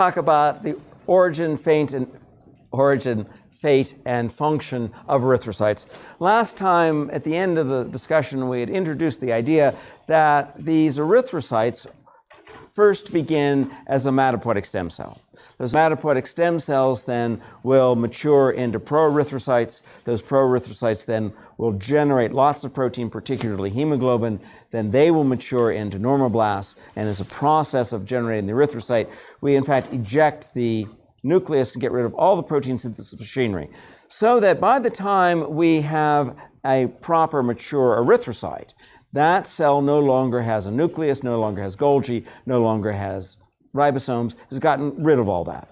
talk about the origin, fate, and function of erythrocytes. Last time, at the end of the discussion, we had introduced the idea that these erythrocytes first begin as a hematopoietic stem cell. Those hematopoietic stem cells then will mature into proerythrocytes. Those proerythrocytes then will generate lots of protein, particularly hemoglobin. Then they will mature into normoblasts, and as a process of generating the erythrocyte, we in fact eject the nucleus and get rid of all the protein synthesis machinery, so that by the time we have a proper mature erythrocyte, that cell no longer has a nucleus, no longer has Golgi, no longer has ribosomes, has gotten rid of all that.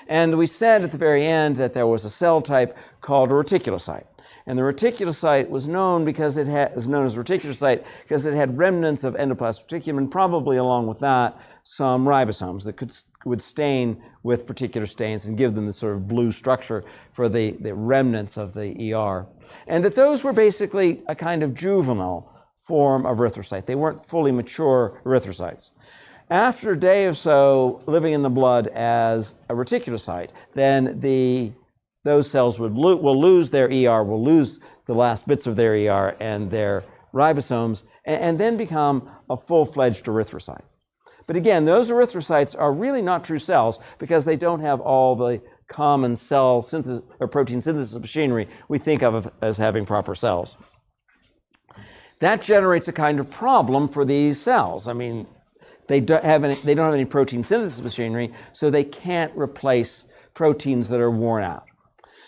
And we said at the very end that there was a cell type called a reticulocyte. And the reticulocyte was known because it is known as reticulocyte because it had remnants of endoplasmic reticulum, and probably along with that some ribosomes that would stain with particular stains and give them the sort of blue structure for the remnants of the ER. And that those were basically a kind of juvenile form of erythrocyte. They weren't fully mature erythrocytes. After a day or so living in the blood as a reticulocyte, then those cells will lose their ER, will lose the last bits of their ER and their ribosomes, and then become a full-fledged erythrocyte. But again, those erythrocytes are really not true cells because they don't have all the common cell synthesis or protein synthesis machinery we think of as having proper cells. That generates a kind of problem for these cells. I mean, they don't have any protein synthesis machinery, so they can't replace proteins that are worn out.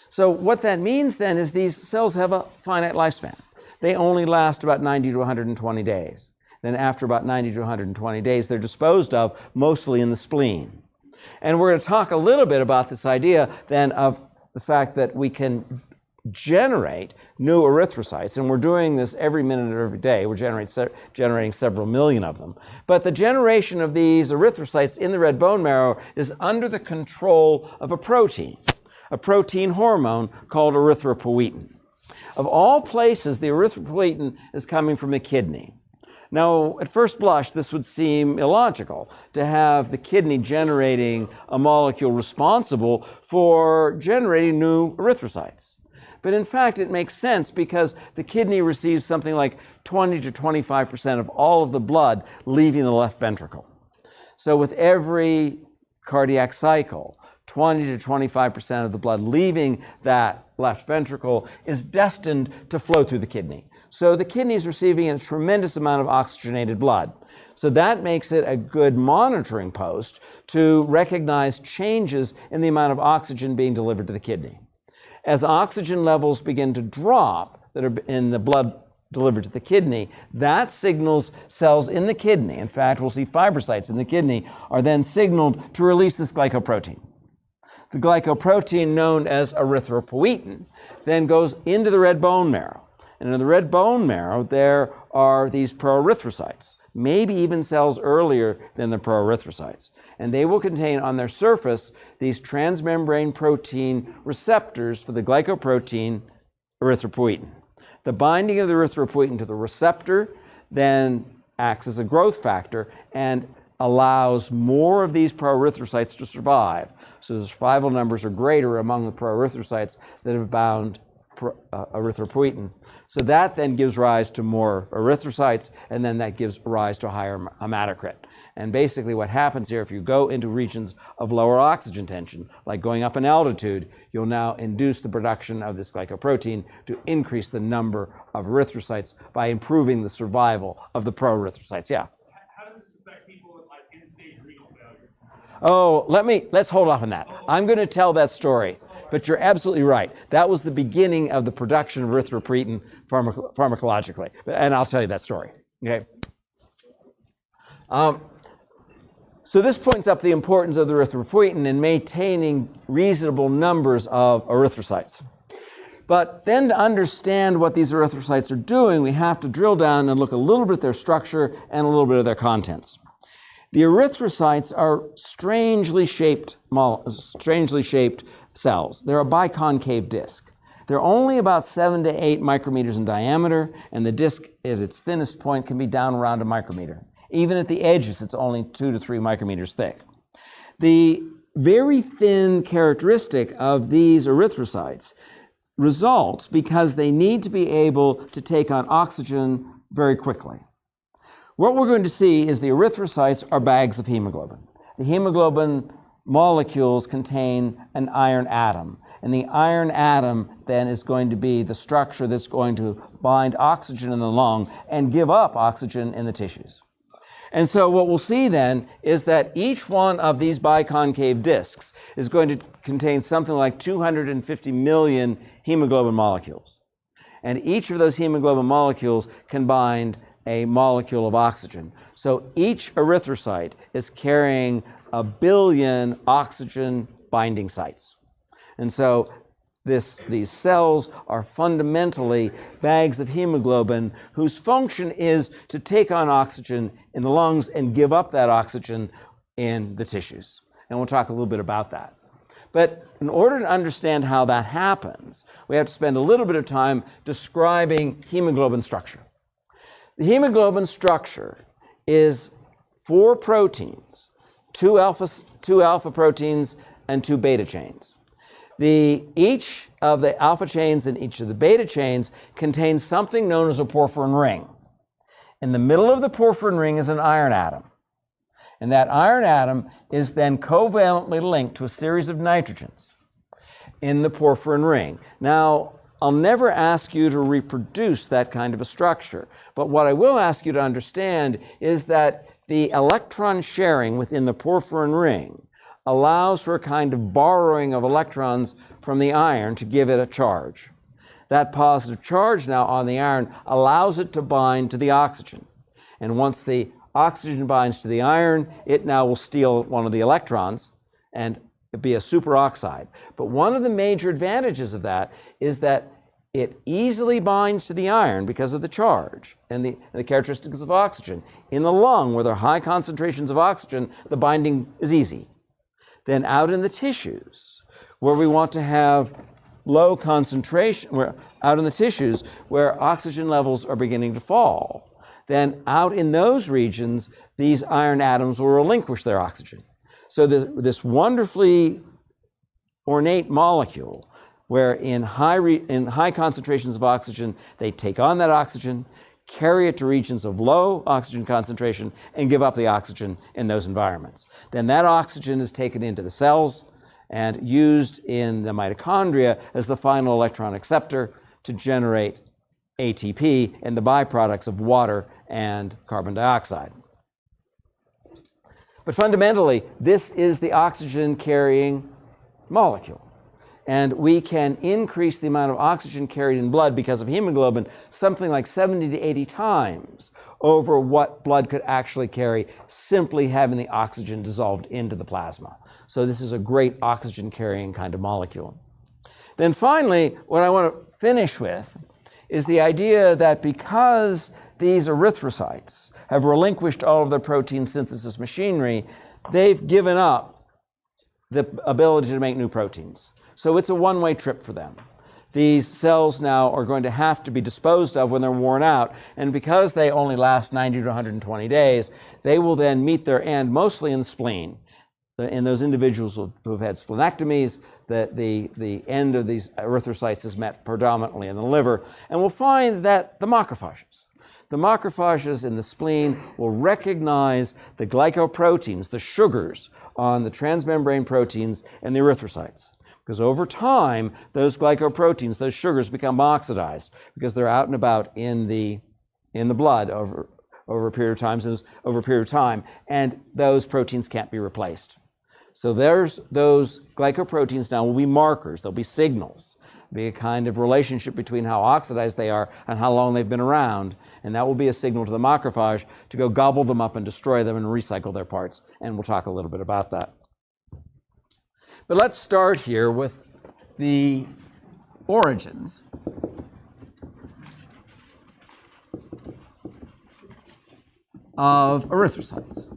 So what that means then is these cells have a finite lifespan. They only last about 90 to 120 days. Then after about 90 to 120 days, they're disposed of mostly in the spleen. And we're going to talk a little bit about this idea then of the fact that we can generate new erythrocytes, and we're doing this every minute of every day. We're generating several million of them. But the generation of these erythrocytes in the red bone marrow is under the control of a protein hormone called erythropoietin. Of all places, the erythropoietin is coming from the kidney. Now, at first blush, this would seem illogical to have the kidney generating a molecule responsible for generating new erythrocytes. But in fact, it makes sense because the kidney receives something like 20 to 25% of all of the blood leaving the left ventricle. So with every cardiac cycle, 20 to 25% of the blood leaving that left ventricle is destined to flow through the kidney. So the kidney is receiving a tremendous amount of oxygenated blood. So that makes it a good monitoring post to recognize changes in the amount of oxygen being delivered to the kidney. As oxygen levels begin to drop that are in the blood delivered to the kidney, that signals cells in the kidney. In fact, we'll see fibrocytes in the kidney are then signaled to release this glycoprotein. The glycoprotein, known as erythropoietin, then goes into the red bone marrow. And in the red bone marrow, there are these proerythrocytes, maybe even cells earlier than the proerythrocytes. And they will contain on their surface these transmembrane protein receptors for the glycoprotein erythropoietin. The binding of the erythropoietin to the receptor then acts as a growth factor and allows more of these proerythrocytes to survive. So the survival numbers are greater among the proerythrocytes that have bound erythropoietin. So that then gives rise to more erythrocytes, and then that gives rise to a higher hematocrit. And basically what happens here, if you go into regions of lower oxygen tension, like going up in altitude, you'll now induce the production of this glycoprotein to increase the number of erythrocytes by improving the survival of the proerythrocytes. Yeah? How does this affect people with like end-stage renal failure? Oh, let's hold off on that. I'm going to tell that story. But you're absolutely right. That was the beginning of the production of erythropoietin pharmacologically. And I'll tell you that story. Okay. So this points up the importance of the erythropoietin in maintaining reasonable numbers of erythrocytes. But then to understand what these erythrocytes are doing, we have to drill down and look a little bit at their structure and a little bit of their contents. The erythrocytes are strangely shaped cells. They're a biconcave disc. They're only about 7 to 8 micrometers in diameter, and the disc at its thinnest point can be down around a micrometer. Even at the edges, it's only 2 to 3 micrometers thick. The very thin characteristic of these erythrocytes results because they need to be able to take on oxygen very quickly. What we're going to see is the erythrocytes are bags of hemoglobin. The hemoglobin molecules contain an iron atom, and the iron atom then is going to be the structure that's going to bind oxygen in the lung and give up oxygen in the tissues. And so what we'll see then is that each one of these biconcave discs is going to contain something like 250 million hemoglobin molecules. And each of those hemoglobin molecules can bind a molecule of oxygen. So each erythrocyte is carrying 1 billion oxygen binding sites. And so these cells are fundamentally bags of hemoglobin whose function is to take on oxygen in the lungs and give up that oxygen in the tissues. And we'll talk a little bit about that. But in order to understand how that happens, we have to spend a little bit of time describing hemoglobin structure. The hemoglobin structure is 4 proteins, 2 alpha proteins and 2 beta chains. Each of the alpha chains and each of the beta chains contains something known as a porphyrin ring. In the middle of the porphyrin ring is an iron atom. And that iron atom is then covalently linked to a series of nitrogens in the porphyrin ring. Now, I'll never ask you to reproduce that kind of a structure, but what I will ask you to understand is that the electron sharing within the porphyrin ring allows for a kind of borrowing of electrons from the iron to give it a charge. That positive charge now on the iron allows it to bind to the oxygen. And once the oxygen binds to the iron, it now will steal one of the electrons and be a superoxide. But one of the major advantages of that is that it easily binds to the iron because of the charge and the characteristics of oxygen. In the lung, where there are high concentrations of oxygen, the binding is easy. Then out in the tissues, where we want to have low concentration, out in the tissues where oxygen levels are beginning to fall, then out in those regions, these iron atoms will relinquish their oxygen. So this wonderfully ornate molecule, where in high concentrations of oxygen, they take on that oxygen, carry it to regions of low oxygen concentration, and give up the oxygen in those environments. Then that oxygen is taken into the cells and used in the mitochondria as the final electron acceptor to generate ATP and the byproducts of water and carbon dioxide. But fundamentally, this is the oxygen-carrying molecule. And we can increase the amount of oxygen carried in blood because of hemoglobin something like 70 to 80 times over what blood could actually carry simply having the oxygen dissolved into the plasma. So this is a great oxygen-carrying kind of molecule. Then finally, what I want to finish with is the idea that because these erythrocytes have relinquished all of their protein synthesis machinery, they've given up the ability to make new proteins. So it's a one-way trip for them. These cells now are going to have to be disposed of when they're worn out, and because they only last 90 to 120 days, they will then meet their end mostly in the spleen. In those individuals who have had splenectomies, the end of these erythrocytes is met predominantly in the liver, and we'll find that the macrophages in the spleen will recognize the glycoproteins, the sugars on the transmembrane proteins and the erythrocytes. Because over time, those glycoproteins, those sugars, become oxidized because they're out and about in the blood over a period of time, and those proteins can't be replaced. So those glycoproteins now will be markers, they'll be signals, be a kind of relationship between how oxidized they are and how long they've been around, and that will be a signal to the macrophage to go gobble them up and destroy them and recycle their parts, and we'll talk a little bit about that. But let's start here with the origins of erythrocytes.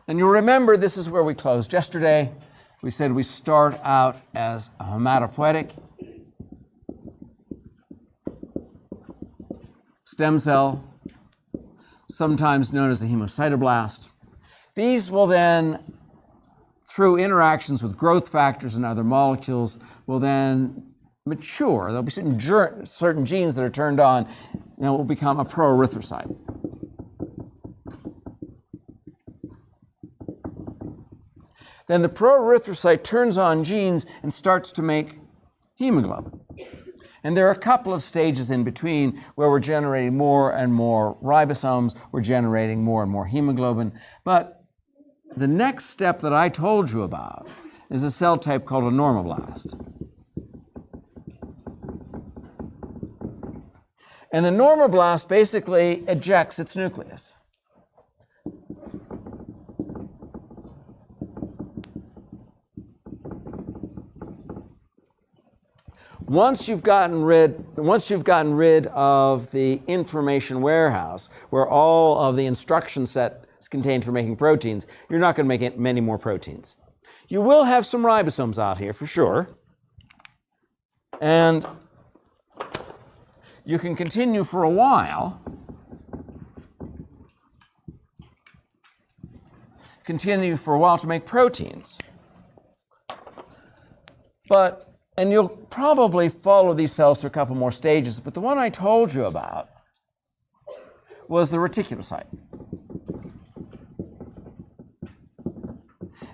And you'll remember this is where we closed yesterday. We said we start out as a hematopoietic stem cell, sometimes known as the hemocytoblast. These will then, through interactions with growth factors and other molecules, will then mature. There'll be certain genes that are turned on, and it will become a pro-erythrocyte. Then the pro-erythrocyte turns on genes and starts to make hemoglobin. And there are a couple of stages in between where we're generating more and more ribosomes, we're generating more and more hemoglobin. But the next step that I told you about is a cell type called a normoblast. And the normoblast basically ejects its nucleus. Once you've gotten rid of the information warehouse, where all of the instruction set is contained for making proteins, you're not going to make many more proteins. You will have some ribosomes out here for sure, and you can continue for a while. To make proteins. And you'll probably follow these cells through a couple more stages, but the one I told you about was the reticulocyte.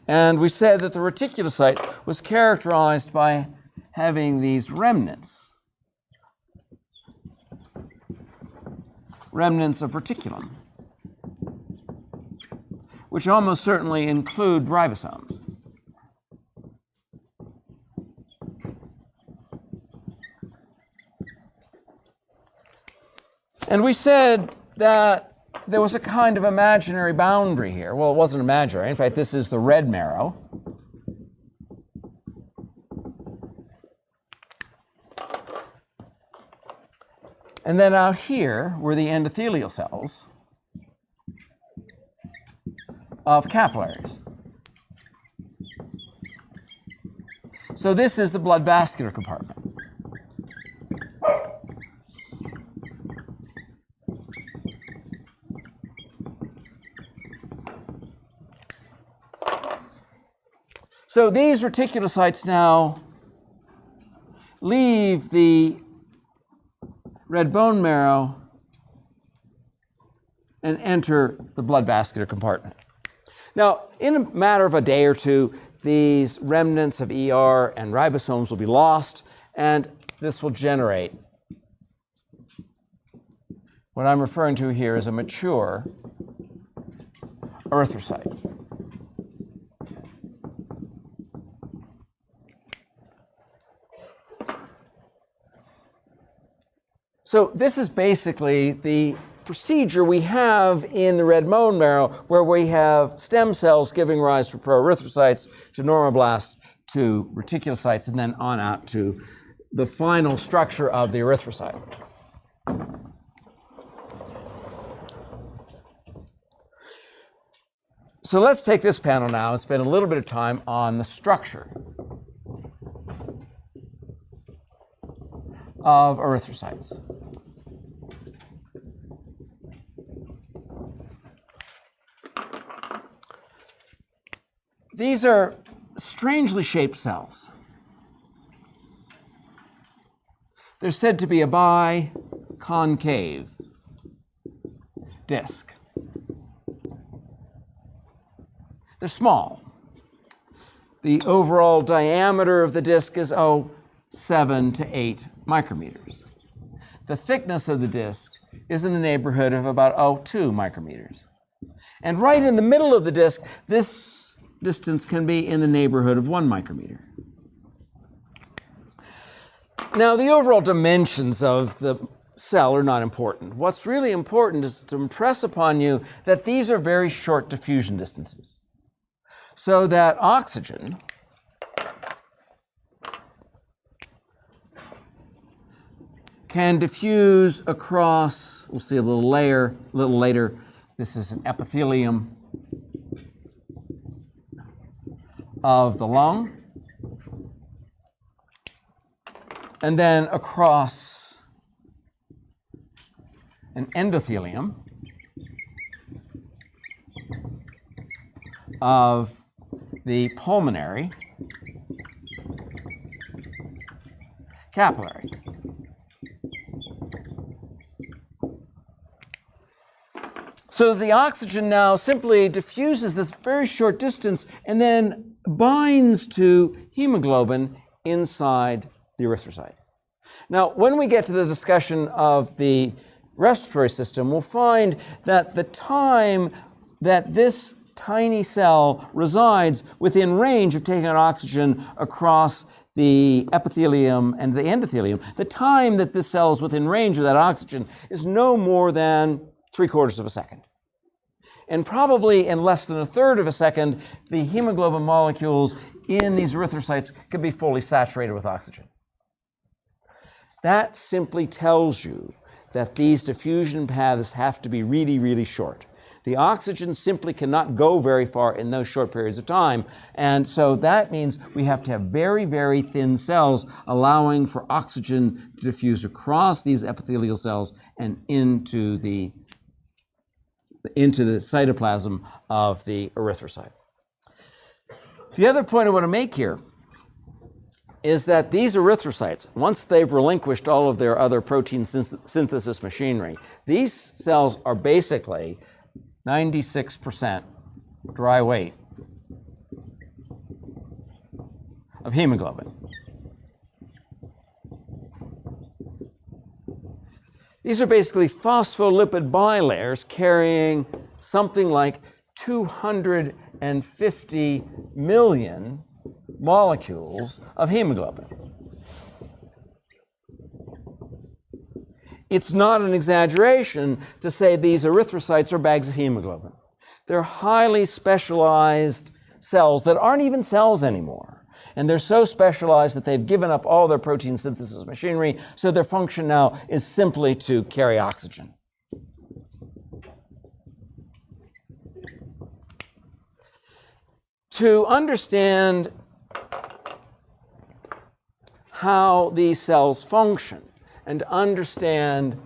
And we said that the reticulocyte was characterized by having these remnants of reticulum, which almost certainly include ribosomes. And we said that there was a kind of imaginary boundary here. Well, it wasn't imaginary. In fact, this is the red marrow. And then out here were the endothelial cells of capillaries. So this is the blood vascular compartment. So these reticulocytes now leave the red bone marrow and enter the blood vascular compartment. Now, in a matter of a day or two, these remnants of ER and ribosomes will be lost, and this will generate what I'm referring to here as a mature erythrocyte. So this is basically the procedure we have in the red bone marrow, where we have stem cells giving rise to proerythrocytes, to normoblasts, to reticulocytes, and then on out to the final structure of the erythrocyte. So let's take this panel now and spend a little bit of time on the structure of erythrocytes. These are strangely shaped cells. They're said to be a biconcave disc. They're small. The overall diameter of the disc is 7 to 8 micrometers. The thickness of the disc is in the neighborhood of about 2 micrometers. And right in the middle of the disc, this distance can be in the neighborhood of 1 micrometer. Now, the overall dimensions of the cell are not important. What's really important is to impress upon you that these are very short diffusion distances, so that oxygen can diffuse across, we'll see a little later, this is an epithelium of the lung, and then across an endothelium of the pulmonary capillary. So the oxygen now simply diffuses this very short distance and then binds to hemoglobin inside the erythrocyte. Now, when we get to the discussion of the respiratory system, we'll find that the time that this tiny cell resides within range of taking oxygen across the epithelium and the endothelium, the time that this cell is within range of that oxygen is no more than 3/4 of a second. And probably in less than 1/3 of a second, the hemoglobin molecules in these erythrocytes can be fully saturated with oxygen. That simply tells you that these diffusion paths have to be really, really short. The oxygen simply cannot go very far in those short periods of time. And so that means we have to have very, very thin cells allowing for oxygen to diffuse across these epithelial cells and into the cytoplasm of the erythrocyte. The other point I want to make here is that these erythrocytes, once they've relinquished all of their other protein synthesis machinery, these cells are basically 96% dry weight of hemoglobin. These are basically phospholipid bilayers carrying something like 250 million molecules of hemoglobin. It's not an exaggeration to say these erythrocytes are bags of hemoglobin. They're highly specialized cells that aren't even cells anymore. And they're so specialized that they've given up all their protein synthesis machinery, so their function now is simply to carry oxygen. To understand how these cells function and understand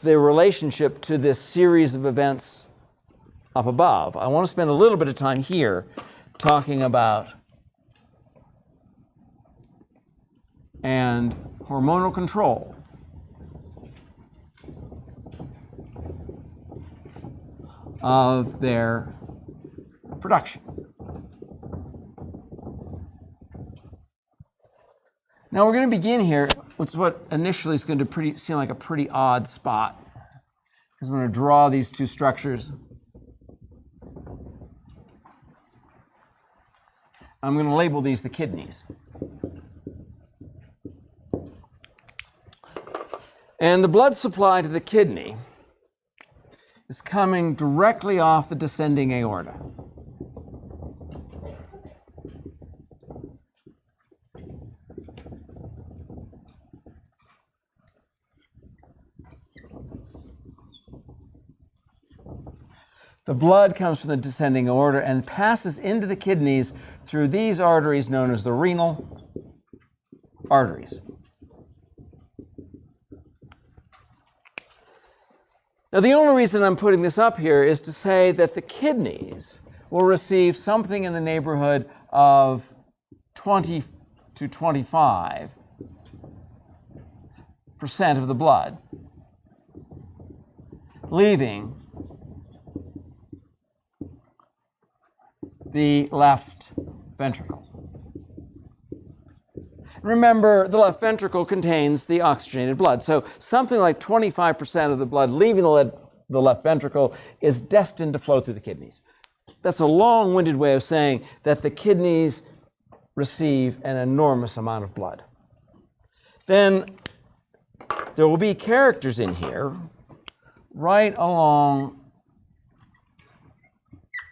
the relationship to this series of events up above, I want to spend a little bit of time here talking about and hormonal control of their production. Now we're going to begin here with what initially is going to seem like a pretty odd spot, because I'm going to draw these two structures. I'm going to label these the kidneys. And the blood supply to the kidney is coming directly off the descending aorta. The blood comes from the descending aorta and passes into the kidneys through these arteries known as the renal arteries. Now, the only reason I'm putting this up here is to say that the kidneys will receive something in the neighborhood of 20 to 25% of the blood, leaving the left ventricle. Remember, the left ventricle contains the oxygenated blood. So something like 25% of the blood leaving the left ventricle is destined to flow through the kidneys. That's a long-winded way of saying that the kidneys receive an enormous amount of blood. Then there will be characters in here right along.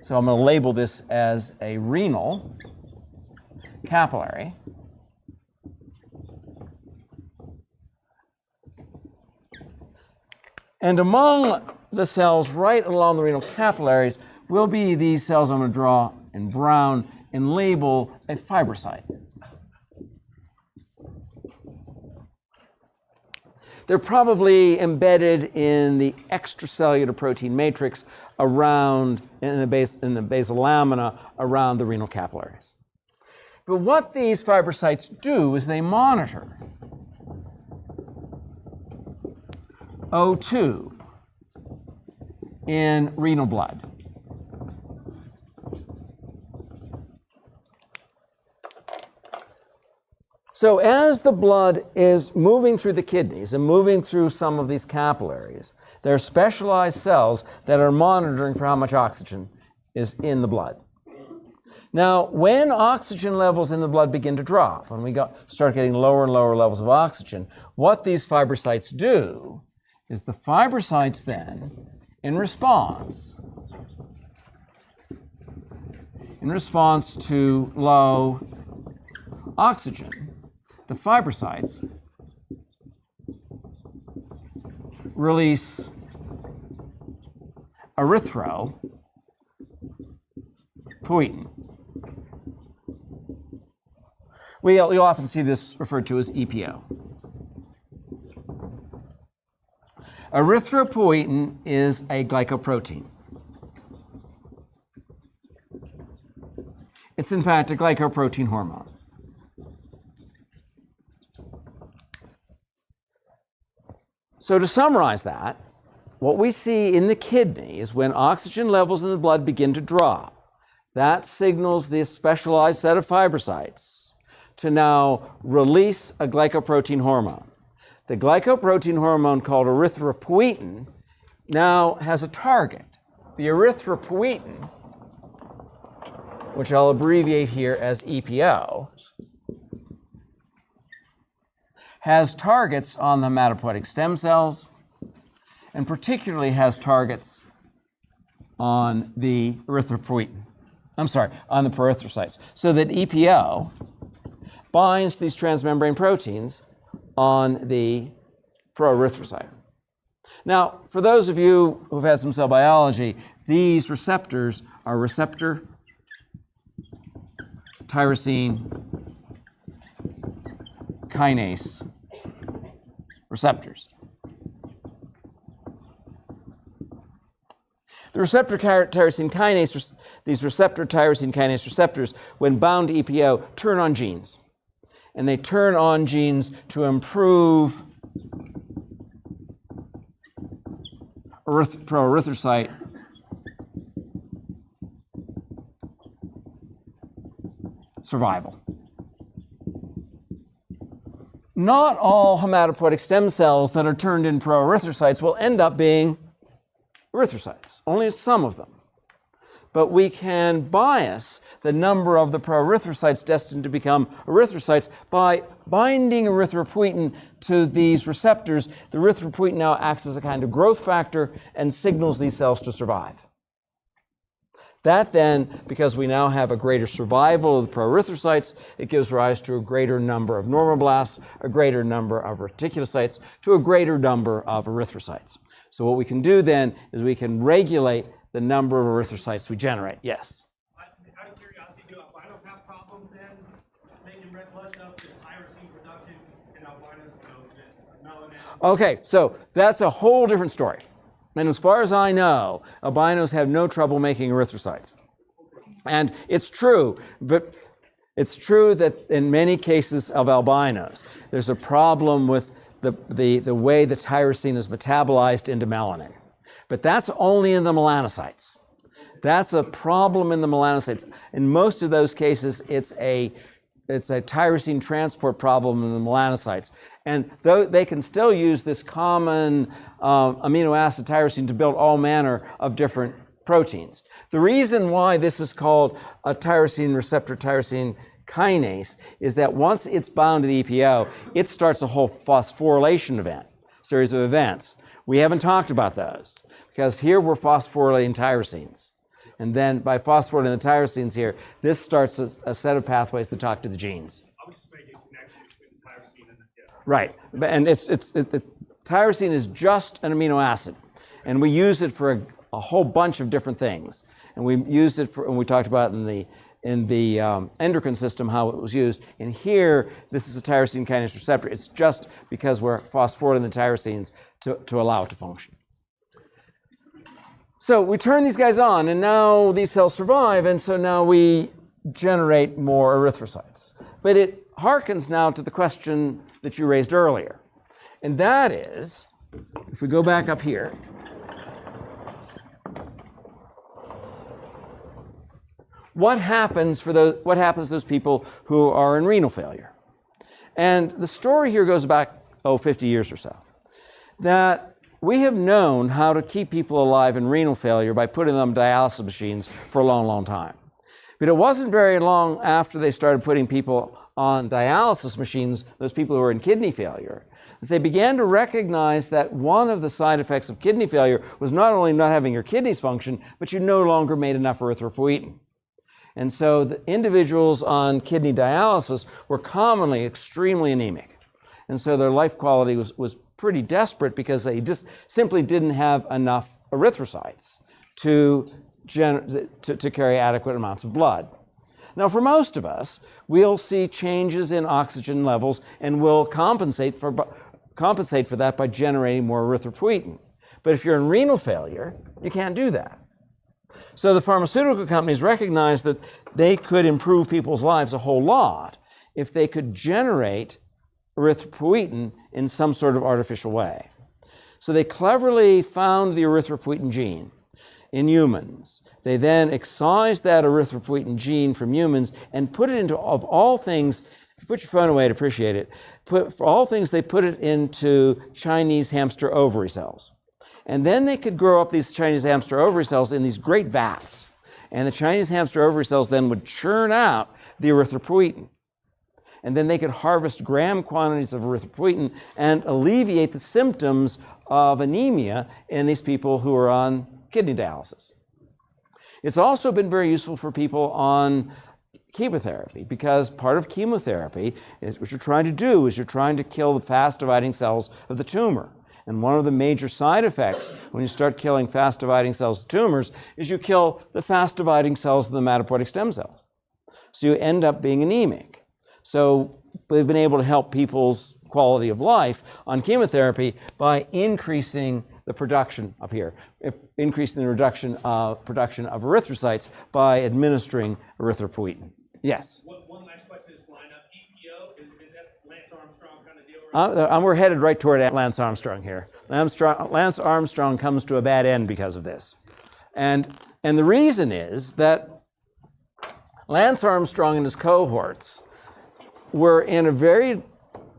So I'm going to label this as a renal capillary. And among the cells right along the renal capillaries will be these cells I'm going to draw in brown and label a fibrocyte. They're probably embedded in the extracellular protein matrix around in the basal lamina around the renal capillaries. But what these fibrocytes do is they monitor O2 in renal blood. So as the blood is moving through the kidneys and moving through some of these capillaries, there are specialized cells that are monitoring for how much oxygen is in the blood. Now, when oxygen levels in the blood begin to drop, when we start getting lower and lower levels of oxygen, what these fibrocytes do is the fibrocytes then, in response to low oxygen, the fibrocytes release erythropoietin. You'll often see this referred to as EPO. Erythropoietin is a glycoprotein. It's in fact a glycoprotein hormone. So to summarize that, what we see in the kidney is when oxygen levels in the blood begin to drop, that signals this specialized set of fibrocytes to now release a glycoprotein hormone. The glycoprotein hormone called erythropoietin now has a target. The erythropoietin, which I'll abbreviate here as EPO, has targets on the hematopoietic stem cells, and particularly has targets on the erythropoietin. On the perythrocytes. So that EPO binds these transmembrane proteins on the proerythrocyte. Now, for those of you who've had some cell biology, these receptors are receptor tyrosine kinase receptors. The receptor tyrosine kinase, these receptor tyrosine kinase receptors, when bound to EPO, turn on genes. And they turn on genes to improve proerythrocyte survival. Not all hematopoietic stem cells that are turned in proerythrocytes will end up being erythrocytes, only some of them. But we can bias the number of the proerythrocytes destined to become erythrocytes by binding erythropoietin to these receptors. The erythropoietin now acts as a kind of growth factor and signals these cells to survive. That then, because we now have a greater survival of the proerythrocytes, it gives rise to a greater number of normoblasts, a greater number of reticulocytes, to a greater number of erythrocytes. So what we can do then is we can regulate the number of erythrocytes we generate. Yes? Out of curiosity, do albinos have problems then making red blood cells with tyrosine production and albinos melanin? Okay, so that's a whole different story. And as far as I know, albinos have no trouble making erythrocytes. And it's true, but it's true that in many cases of albinos, there's a problem with the way the tyrosine is metabolized into melanin. But that's only in the melanocytes. That's a problem in the melanocytes. In most of those cases, it's a tyrosine transport problem in the melanocytes. And though they can still use this common amino acid tyrosine to build all manner of different proteins. The reason why this is called a tyrosine receptor tyrosine kinase is that once it's bound to the EPO, it starts a whole phosphorylation series of events. We haven't talked about those because here we're phosphorylating tyrosines. And then by phosphorylating the tyrosines here, this starts a set of pathways that talk to the genes. I was just making a connection between tyrosine and the Right, and tyrosine is just an amino acid, and we use it for a whole bunch of different things. And we used it for, and we talked about in the endocrine system how it was used. And here, this is a tyrosine kinase receptor. It's just because we're phosphorylating the tyrosines to allow it to function. So we turn these guys on, and now these cells survive, and so now we generate more erythrocytes. But it harkens now to the question that you raised earlier. And that is, if we go back up here, what happens to those people who are in renal failure? And the story here goes back, 50 years or so, that we have known how to keep people alive in renal failure by putting them on dialysis machines for a long, long time. But it wasn't very long after they started putting people on dialysis machines, those people who were in kidney failure, that they began to recognize that one of the side effects of kidney failure was not only not having your kidneys function, but you no longer made enough erythropoietin. And so the individuals on kidney dialysis were commonly extremely anemic. And so their life quality was pretty desperate because they just simply didn't have enough erythrocytes to carry adequate amounts of blood. Now, for most of us, we'll see changes in oxygen levels and we'll compensate for that by generating more erythropoietin. But if you're in renal failure, you can't do that. So the pharmaceutical companies recognized that they could improve people's lives a whole lot if they could generate erythropoietin in some sort of artificial way. So they cleverly found the erythropoietin gene in humans. They then excised that erythropoietin gene from humans and put it into, of all things, put your phone away to appreciate it, for all things they put it into Chinese hamster ovary cells. And then they could grow up these Chinese hamster ovary cells in these great vats. And the Chinese hamster ovary cells then would churn out the erythropoietin. And then they could harvest gram quantities of erythropoietin and alleviate the symptoms of anemia in these people who are on kidney dialysis. It's also been very useful for people on chemotherapy, because part of chemotherapy is what you're trying to do is you're trying to kill the fast-dividing cells of the tumor. And one of the major side effects when you start killing fast-dividing cells of tumors is you kill the fast-dividing cells of the hematopoietic stem cells. So you end up being anemic. So they've been able to help people's quality of life on chemotherapy by increasing the production up here, increasing the production of erythrocytes by administering erythropoietin. Yes? One last question is line up. EPO, is that Lance Armstrong kind of deal? We're headed right toward Lance Armstrong here. Lance Armstrong comes to a bad end because of this. And the reason is that Lance Armstrong and his cohorts were in a very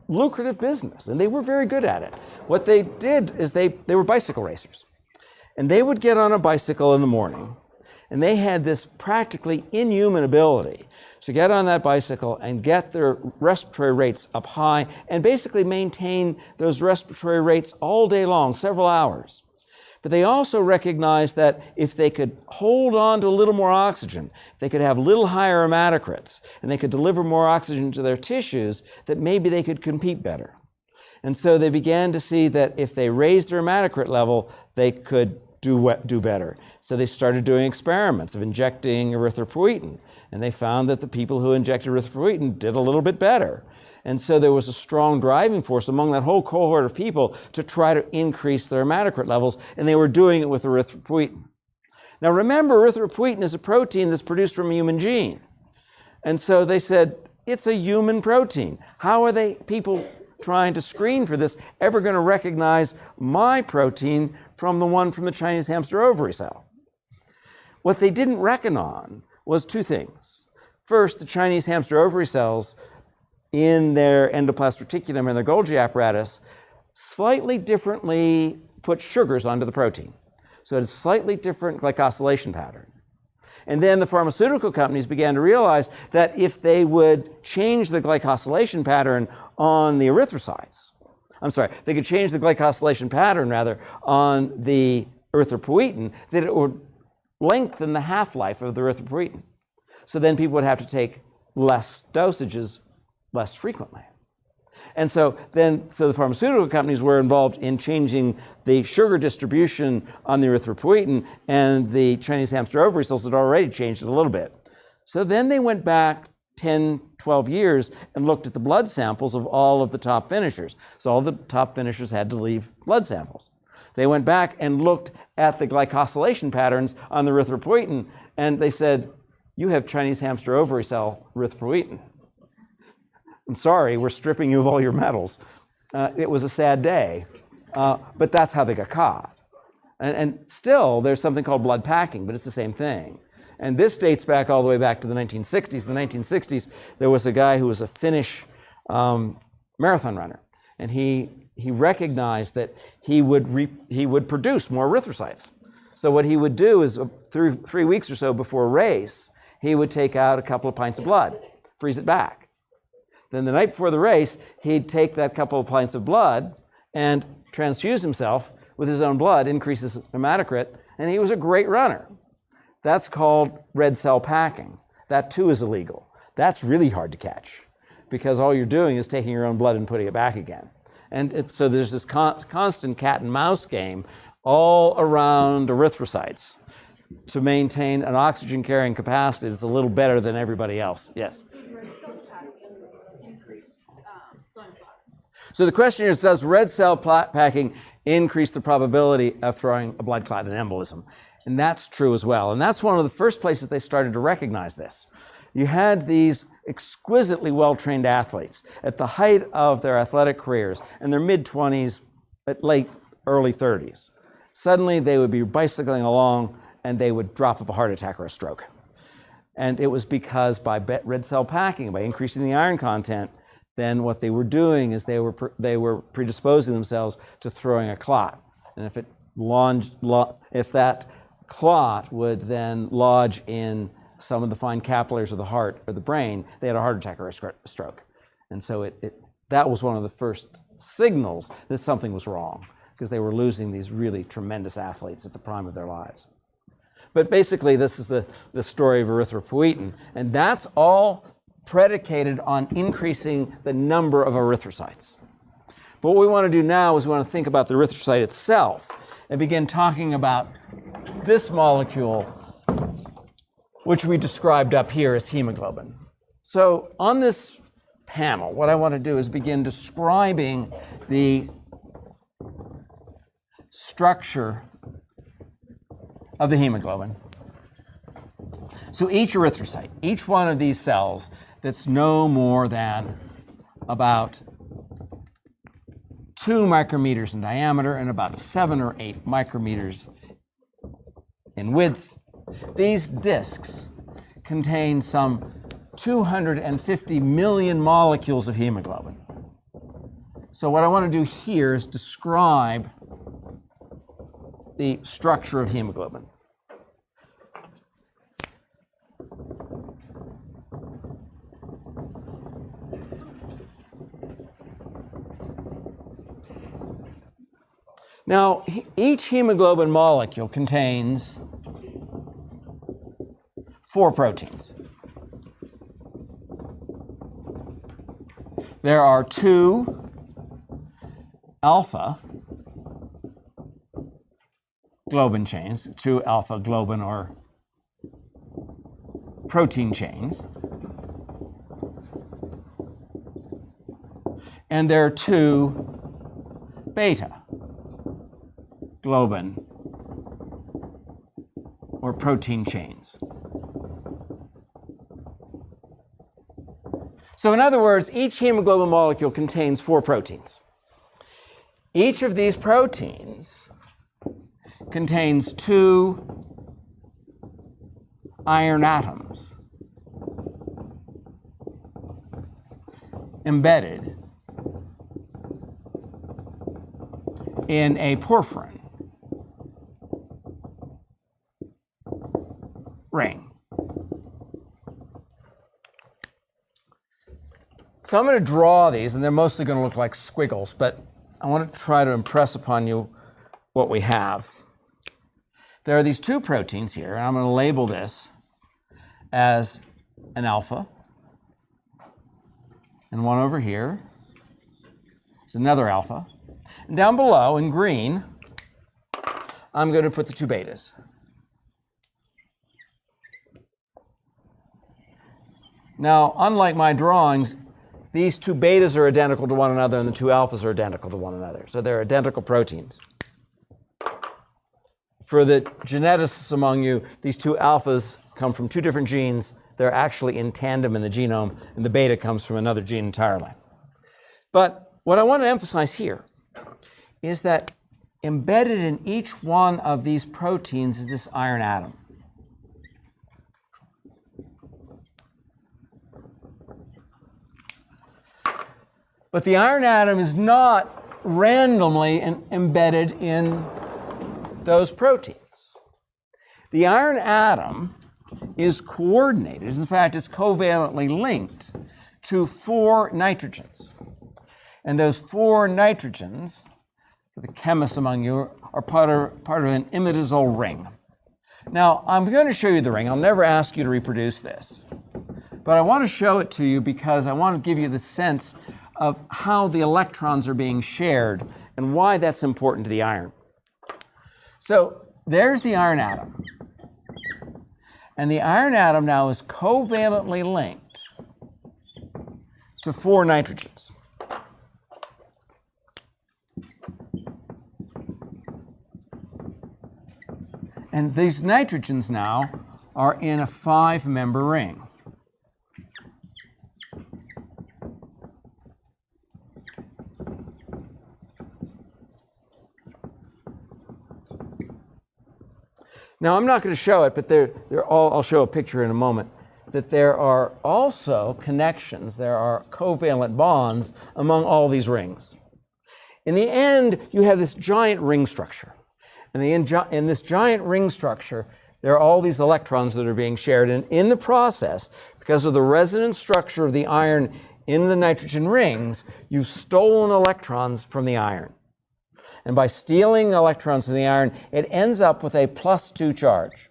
lucrative business, and they were very good at it. What they did is they were bicycle racers. And they would get on a bicycle in the morning, and they had this practically inhuman ability to get on that bicycle and get their respiratory rates up high and basically maintain those respiratory rates all day long, several hours. But they also recognized that if they could hold on to a little more oxygen, if they could have a little higher hematocrits, and they could deliver more oxygen to their tissues, that maybe they could compete better. And so they began to see that if they raised their hematocrit level, they could do better. So they started doing experiments of injecting erythropoietin, and they found that the people who injected erythropoietin did a little bit better. And so there was a strong driving force among that whole cohort of people to try to increase their hematocrit levels, and they were doing it with erythropoietin. Now remember, erythropoietin is a protein that's produced from a human gene. And so they said, it's a human protein. How are people trying to screen for this ever going to recognize my protein from the one from the Chinese hamster ovary cell? What they didn't reckon on was two things. First, the Chinese hamster ovary cells in their endoplasmic reticulum and their Golgi apparatus slightly differently put sugars onto the protein. So it's a slightly different glycosylation pattern. And then the pharmaceutical companies began to realize that if they would change the glycosylation pattern on the erythrocytes, they could change the glycosylation pattern on the erythropoietin, that it would lengthen the half-life of the erythropoietin. So then people would have to take less dosages less frequently. And so the pharmaceutical companies were involved in changing the sugar distribution on the erythropoietin, and the Chinese hamster ovary cells had already changed it a little bit. So then they went back 10, 12 years and looked at the blood samples of all of the top finishers. So all the top finishers had to leave blood samples. They went back and looked at the glycosylation patterns on the erythropoietin, and they said, you have Chinese hamster ovary cell erythropoietin. I'm sorry, we're stripping you of all your metals. It was a sad day, but that's how they got caught. And still, there's something called blood packing, but it's the same thing. And this dates back all the way back to the 1960s. In the 1960s, there was a guy who was a Finnish marathon runner, and he recognized that he would produce more erythrocytes. So what he would do is, 3 weeks or so before a race, he would take out a couple of pints of blood, freeze it back. Then the night before the race, he'd take that couple of pints of blood and transfuse himself with his own blood, increase his hematocrit, and he was a great runner. That's called red cell packing. That too is illegal. That's really hard to catch because all you're doing is taking your own blood and putting it back again. And so there's this constant cat and mouse game all around erythrocytes to maintain an oxygen carrying capacity that's a little better than everybody else. Yes? So the question is, does red cell packing increase the probability of throwing a blood clot and embolism? And that's true as well. And that's one of the first places they started to recognize this. You had these exquisitely well-trained athletes at the height of their athletic careers, in their mid-20s, at early 30s. Suddenly they would be bicycling along and they would drop of a heart attack or a stroke. And it was because by red cell packing, by increasing the iron content, then what they were doing is they were predisposing themselves to throwing a clot. And if that clot would then lodge in some of the fine capillaries of the heart or the brain, they had a heart attack or a stroke. And so that was one of the first signals that something was wrong, because they were losing these really tremendous athletes at the prime of their lives. But basically, this is the story of erythropoietin, and that's all predicated on increasing the number of erythrocytes. But what we want to do now is we want to think about the erythrocyte itself and begin talking about this molecule, which we described up here as hemoglobin. So on this panel, what I want to do is begin describing the structure of the hemoglobin. So each erythrocyte, each one of these cells that's no more than about 2 micrometers in diameter and about 7 or 8 micrometers in width, these discs contain some 250 million molecules of hemoglobin. So what I want to do here is describe the structure of hemoglobin. Now, each hemoglobin molecule contains 4 proteins. There are 2 alpha globin chains, 2 alpha globin or protein chains. And there are 2 beta globin or protein chains. So in other words, each hemoglobin molecule contains 4 proteins. Each of these proteins contains 2 iron atoms embedded in a porphyrin ring. So I'm going to draw these, and they're mostly going to look like squiggles, but I want to try to impress upon you what we have. There are these 2 proteins here, and I'm going to label this as an alpha, and one over here is another alpha. And down below, in green, I'm going to put the 2 betas. Now, unlike my drawings, these 2 betas are identical to one another and the 2 alphas are identical to one another. So they're identical proteins. For the geneticists among you, these two alphas come from two different genes. They're actually in tandem in the genome, and the beta comes from another gene entirely. But what I want to emphasize here is that embedded in each one of these proteins is this iron atom. But the iron atom is not randomly embedded in those proteins. The iron atom is coordinated. In fact, it's covalently linked to 4 nitrogens. And those 4 nitrogens, for the chemists among you, are part of an imidazole ring. Now, I'm going to show you the ring. I'll never ask you to reproduce this. But I want to show it to you because I want to give you the sense of how the electrons are being shared and why that's important to the iron. So there's the iron atom. And the iron atom now is covalently linked to 4 nitrogens. And these nitrogens now are in a 5-member ring. Now, I'm not going to show it, but I'll show a picture in a moment, that there are also connections, there are covalent bonds among all these rings. In the end, you have this giant ring structure. And in this giant ring structure, there are all these electrons that are being shared. And in the process, because of the resonance structure of the iron in the nitrogen rings, you've stolen electrons from the iron. And by stealing electrons from the iron, it ends up with a +2 charge.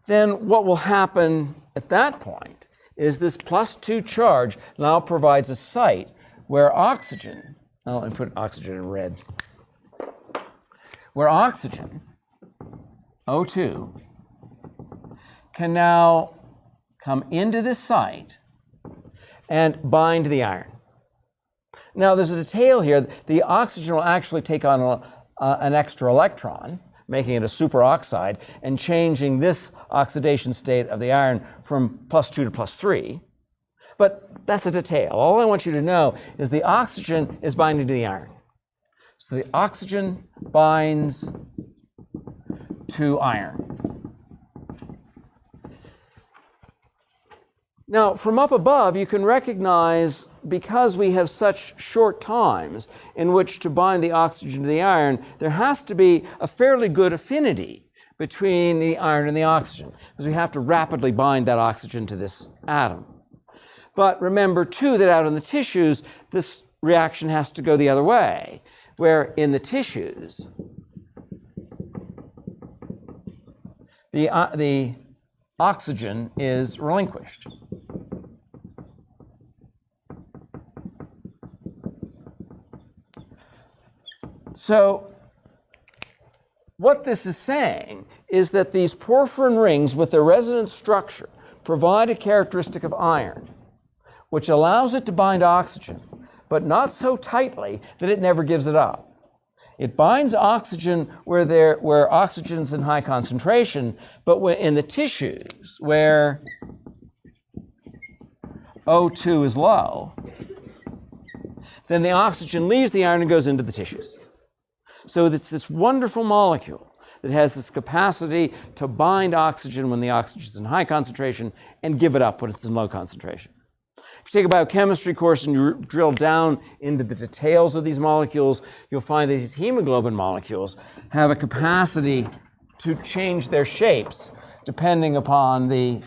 Then what will happen at that point is this +2 charge now provides a site where oxygen, let me put oxygen in red, where oxygen, O2, can now come into this site and bind to the iron. Now, there's a detail here. The oxygen will actually take on an extra electron, making it a superoxide, and changing this oxidation state of the iron from +2 to +3. But that's a detail. All I want you to know is the oxygen is binding to the iron. So the oxygen binds to iron. Now, from up above, you can recognize, because we have such short times in which to bind the oxygen to the iron, there has to be a fairly good affinity between the iron and the oxygen, because we have to rapidly bind that oxygen to this atom. But remember, too, that out in the tissues, this reaction has to go the other way, where in the tissues, the oxygen is relinquished. So what this is saying is that these porphyrin rings with their resonance structure provide a characteristic of iron, which allows it to bind oxygen, but not so tightly that it never gives it up. It binds oxygen where oxygen's in high concentration, but in the tissues where O2 is low, then the oxygen leaves the iron and goes into the tissues. So it's this wonderful molecule that has this capacity to bind oxygen when the oxygen is in high concentration and give it up when it's in low concentration. If you take a biochemistry course and you drill down into the details of these molecules, you'll find that these hemoglobin molecules have a capacity to change their shapes depending upon the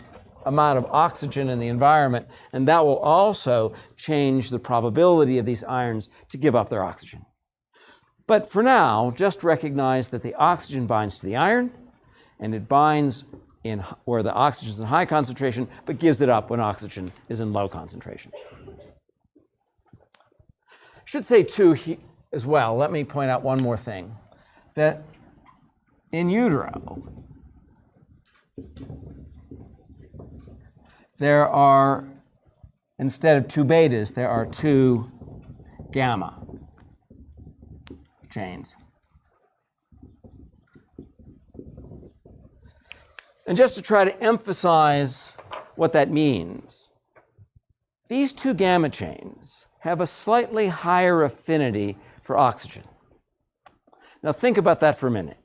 amount of oxygen in the environment, and that will also change the probability of these irons to give up their oxygen. But for now, just recognize that the oxygen binds to the iron, and it binds in where the oxygen is in high concentration, but gives it up when oxygen is in low concentration. I should say, too, as well, let me point out one more thing, that in utero, there are, instead of 2 betas, there are 2 gamma chains. And just to try to emphasize what that means, these two gamma chains have a slightly higher affinity for oxygen. Now think about that for a minute.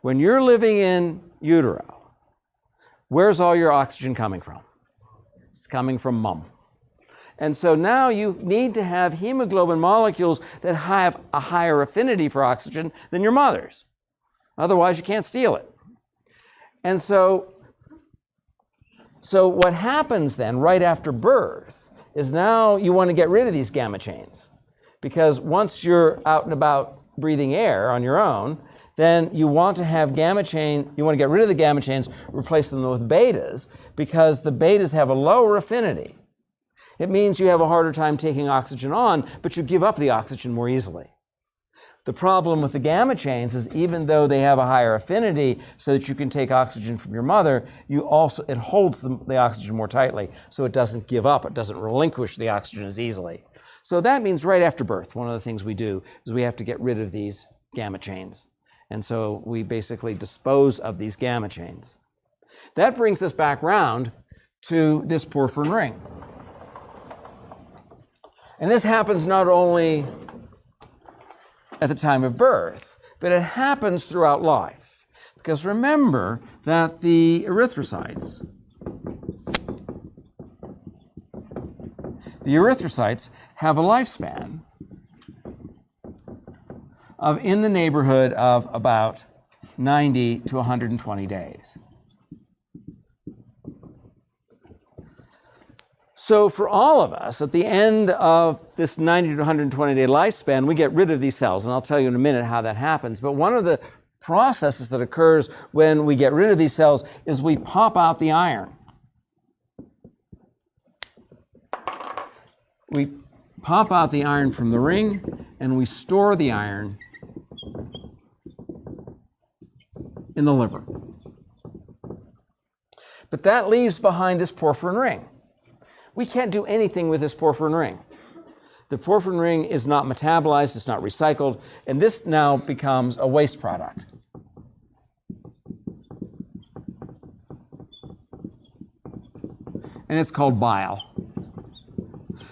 When you're living in utero, where's all your oxygen coming from? It's coming from mom. And so now you need to have hemoglobin molecules that have a higher affinity for oxygen than your mother's. Otherwise, you can't steal it. And so what happens then right after birth is now you want to get rid of these gamma chains. Because once you're out and about breathing air on your own, then you want to have gamma chain, you want to get rid of the gamma chains, replace them with betas, because the betas have a lower affinity. It means you have a harder time taking oxygen on, but you give up the oxygen more easily. The problem with the gamma chains is even though they have a higher affinity so that you can take oxygen from your mother, it holds the oxygen more tightly, so it doesn't give up, it doesn't relinquish the oxygen as easily. So that means right after birth, one of the things we do is we have to get rid of these gamma chains. And so we basically dispose of these gamma chains. That brings us back round to this porphyrin ring. And this happens not only at the time of birth, but it happens throughout life. Because remember that the erythrocytes have a lifespan of in the neighborhood of about 90 to 120 days. So for all of us, at the end of this 90 to 120 day lifespan, we get rid of these cells, and I'll tell you in a minute how that happens. But one of the processes that occurs when we get rid of these cells is we pop out the iron. We pop out the iron from the ring, and we store the iron in the liver. But that leaves behind this porphyrin ring. We can't do anything with this porphyrin ring. The porphyrin ring is not metabolized, it's not recycled, and this now becomes a waste product. And it's called bile.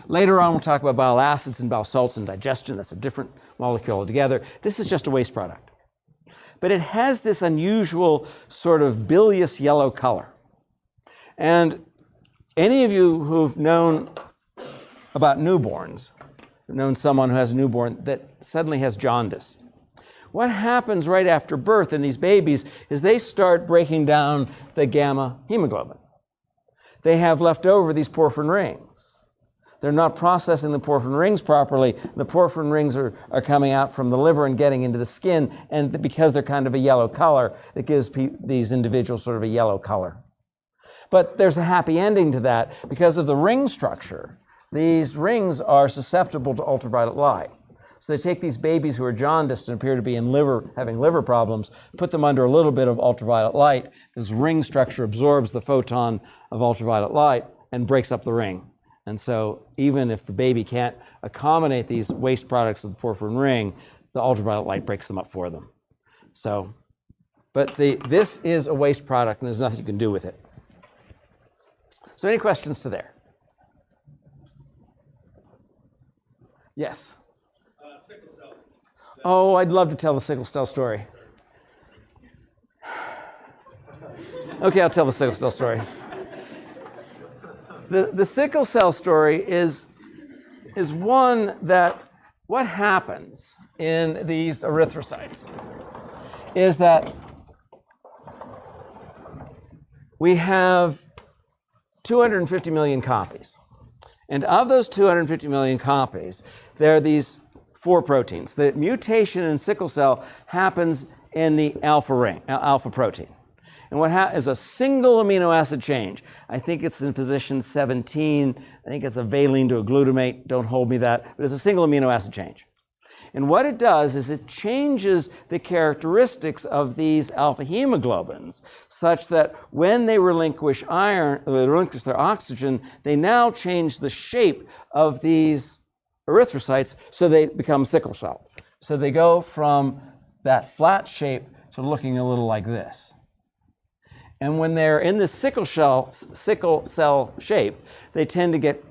Later on, we'll talk about bile acids and bile salts and digestion. That's a different molecule altogether. This is just a waste product. But it has this unusual sort of bilious yellow color. And any of you who've known about newborns, known someone who has a newborn that suddenly has jaundice, what happens right after birth in these babies is they start breaking down the gamma hemoglobin. They have left over these porphyrin rings. They're not processing the porphyrin rings properly. The porphyrin rings are coming out from the liver and getting into the skin, and because they're kind of a yellow color, it gives these individuals sort of a yellow color. But there's a happy ending to that. Because of the ring structure, these rings are susceptible to ultraviolet light. So they take these babies who are jaundiced and appear to be having liver problems, put them under a little bit of ultraviolet light. This ring structure absorbs the photon of ultraviolet light and breaks up the ring. And so even if the baby can't accommodate these waste products of the porphyrin ring, the ultraviolet light breaks them up for them. So, but this is a waste product and there's nothing you can do with it. So any questions to there? Yes? Sickle cell. Oh, I'd love to tell the sickle cell story. Okay, I'll tell the sickle cell story. The sickle cell story is one that what happens in these erythrocytes is that we have 250 million copies. And of those 250 million copies, there are these 4 proteins. The mutation in sickle cell happens in the alpha protein. And what is a single amino acid change. I think it's in position 17. I think it's a valine to a glutamate. Don't hold me that. But it's a single amino acid change. And what it does is it changes the characteristics of these alpha hemoglobins such that when they relinquish their oxygen, they now change the shape of these erythrocytes so they become sickle cell. So they go from that flat shape to looking a little like this. And when they're in this sickle cell shape, they tend to get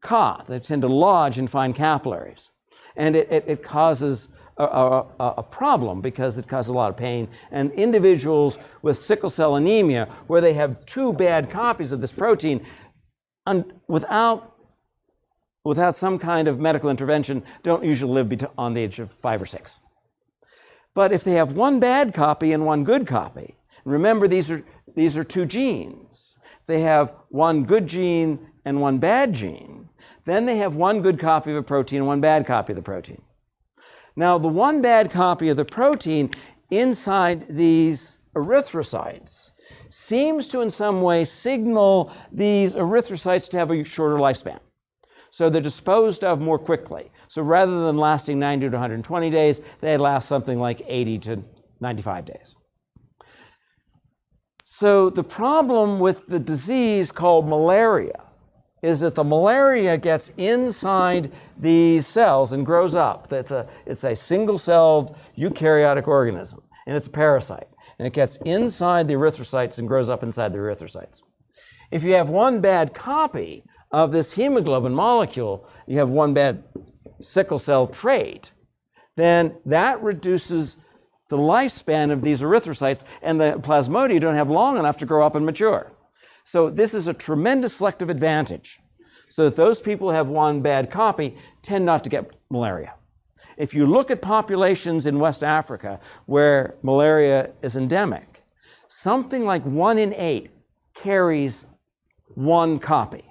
caught. They tend to lodge and find capillaries. And it causes a problem because it causes a lot of pain. And individuals with sickle cell anemia, where they have two bad copies of this protein, without some kind of medical intervention, don't usually live on the age of 5 or 6. But if they have one bad copy and one good copy, remember these are two genes. If they have one good gene and one bad gene, then they have one good copy of a protein and one bad copy of the protein. Now, the one bad copy of the protein inside these erythrocytes seems to in some way signal these erythrocytes to have a shorter lifespan. So they're disposed of more quickly. So rather than lasting 90 to 120 days, they last something like 80 to 95 days. So the problem with the disease called malaria is that the malaria gets inside these cells and grows up. It's a single-celled eukaryotic organism, and it's a parasite. And it gets inside the erythrocytes and grows up inside the erythrocytes. If you have one bad copy of this hemoglobin molecule, you have one bad sickle cell trait, then that reduces the lifespan of these erythrocytes, and the plasmodia don't have long enough to grow up and mature. So this is a tremendous selective advantage, so that those people who have one bad copy tend not to get malaria. If you look at populations in West Africa where malaria is endemic, something like 1 in 8 carries one copy.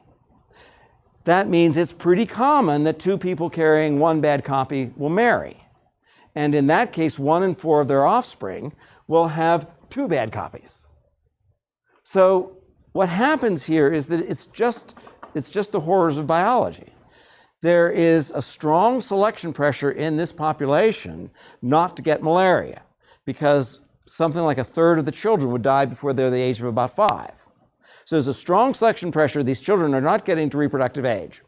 That means it's pretty common that two people carrying one bad copy will marry. And in that case, 1 in 4 of their offspring will have two bad copies. So what happens here is that it's just the horrors of biology. There is a strong selection pressure in this population not to get malaria, because something like 1/3 of the children would die before they're the age of about 5. So there's a strong selection pressure. These children are not getting to reproductive age.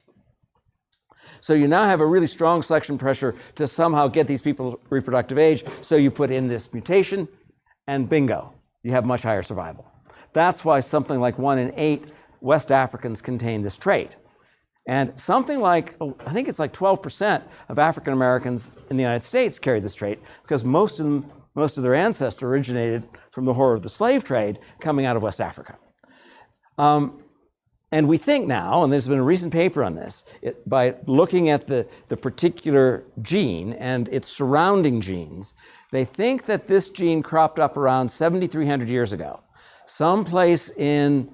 So you now have a really strong selection pressure to somehow get these people to reproductive age. So you put in this mutation, and bingo, you have much higher survival. That's why something like 1 in 8 West Africans contain this trait. And something like, I think it's like 12% of African Americans in the United States carry this trait, because most of their ancestors originated from the horror of the slave trade coming out of West Africa. And we think now, and there's been a recent paper on this, by looking at the particular gene and its surrounding genes, they think that this gene cropped up around 7,300 years ago, someplace in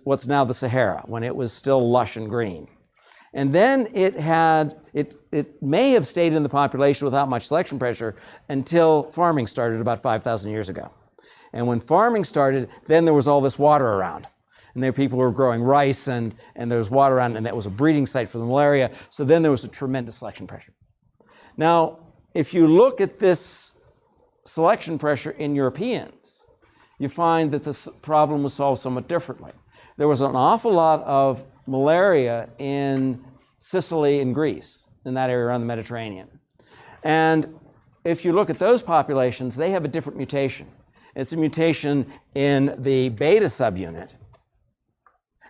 what's now the Sahara, when it was still lush and green. And then it may have stayed in the population without much selection pressure until farming started about 5,000 years ago. And when farming started, then there was all this water around. And there were people who were growing rice, and there was water around, and that was a breeding site for the malaria. So then there was a tremendous selection pressure. Now, if you look at this selection pressure in Europeans, you find that this problem was solved somewhat differently. There was an awful lot of malaria in Sicily and Greece, in that area around the Mediterranean. And if you look at those populations, they have a different mutation. It's a mutation in the beta subunit.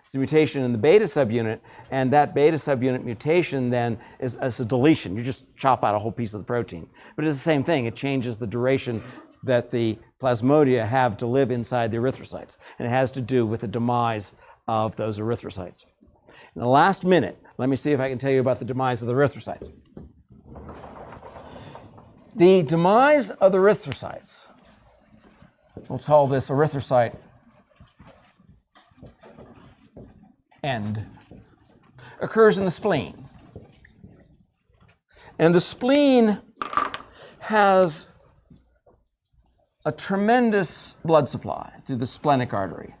It's a mutation in the beta subunit, and that beta subunit mutation then is a deletion. You just chop out a whole piece of the protein. But it's the same thing. It changes the duration that the plasmodia have to live inside the erythrocytes. And it has to do with the demise of those erythrocytes. In the last minute, let me see if I can tell you about the demise of the erythrocytes. The demise of the erythrocytes, we'll call this erythrocyte end, occurs in the spleen. And the spleen has a tremendous blood supply through the splenic artery.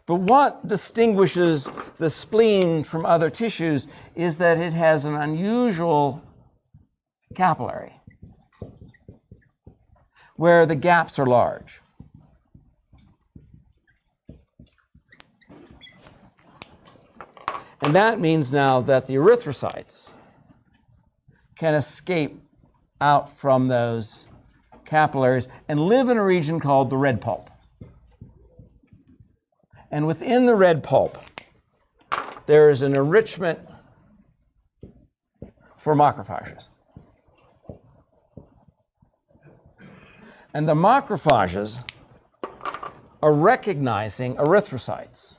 But what distinguishes the spleen from other tissues is that it has an unusual capillary, where the gaps are large. And that means now that the erythrocytes can escape out from those capillaries and live in a region called the red pulp. And within the red pulp, there is an enrichment for macrophages. And the macrophages are recognizing erythrocytes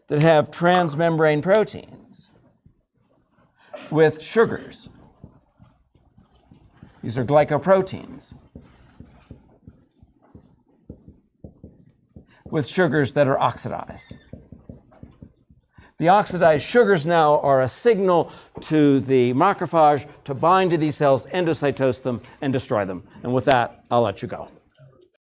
that have transmembrane proteins with sugars. These are glycoproteins with sugars that are oxidized. The oxidized sugars now are a signal to the macrophage to bind to these cells, endocytose them, and destroy them. And with that, I'll let you go.